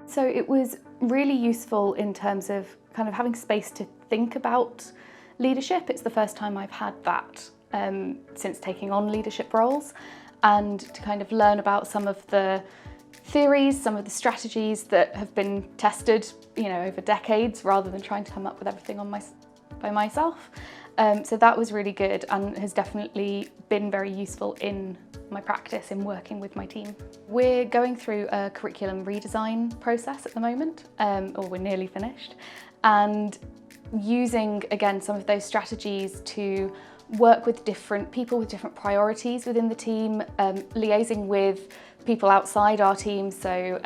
So it was really useful in terms of kind of having space to think about leadership. It's the first time I've had that since taking on leadership roles, and to kind of learn about some of the theories, some of the strategies that have been tested, over decades, rather than trying to come up with everything by myself. So that was really good and has definitely been very useful in my practice in working with my team. We're going through a curriculum redesign process at the moment, or we're nearly finished, and using, again, some of those strategies to work with different people with different priorities within the team, liaising with people outside our team, so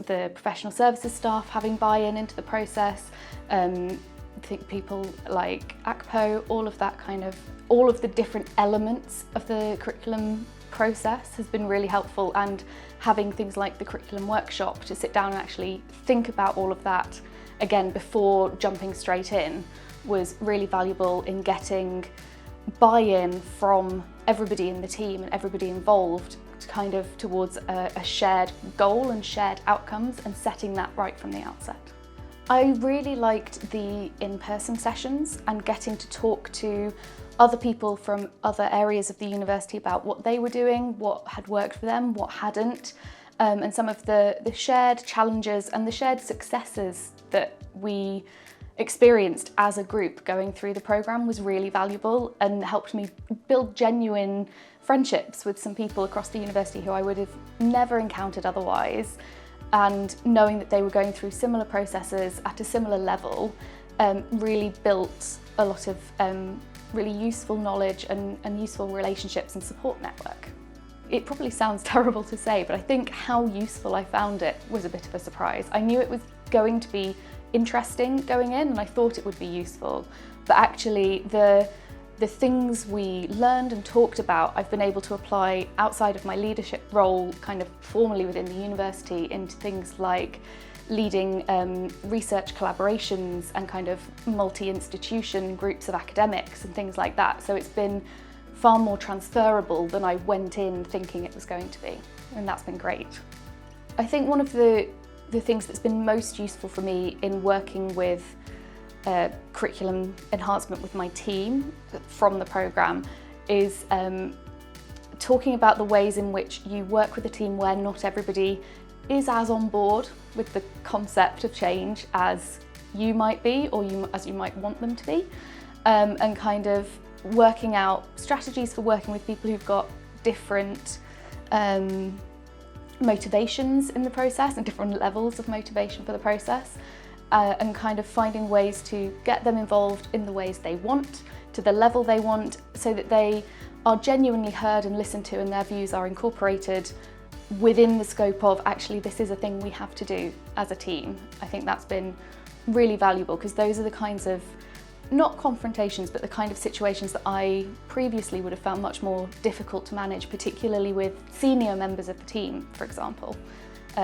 the professional services staff having buy-in into the process, I think people like ACPO, all of the different elements of the curriculum process has been really helpful, and having things like the curriculum workshop to sit down and actually think about all of that again before jumping straight in was really valuable in getting buy-in from everybody in the team and everybody involved towards a shared goal and shared outcomes, and setting that right from the outset. I really liked the in-person sessions and getting to talk to other people from other areas of the university about what they were doing, what had worked for them, what hadn't, and some of the shared challenges and the shared successes that we experienced as a group going through the programme was really valuable and helped me build genuine friendships with some people across the university who I would have never encountered otherwise. And knowing that they were going through similar processes at a similar level really built a lot of really useful knowledge and useful relationships and support network. It probably sounds terrible to say, but I think how useful I found it was a bit of a surprise. I knew it was going to be interesting going in, and I thought it would be useful, but actually the things we learned and talked about, I've been able to apply outside of my leadership role kind of formally within the university into things like leading research collaborations and kind of multi-institution groups of academics and things like that. So it's been far more transferable than I went in thinking it was going to be, and that's been great. I think one of the things that's been most useful for me in working with curriculum enhancement with my team from the programme is talking about the ways in which you work with a team where not everybody is as on board with the concept of change as you might be, or as you might want them to be, and kind of working out strategies for working with people who've got different motivations in the process and different levels of motivation for the process. And kind of finding ways to get them involved in the ways they want, to the level they want, so that they are genuinely heard and listened to and their views are incorporated within the scope of, actually, this is a thing we have to do as a team. I think that's been really valuable, because those are the kinds of, not confrontations, but the kind of situations that I previously would have found much more difficult to manage, particularly with senior members of the team, for example.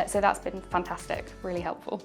So that's been fantastic, really helpful.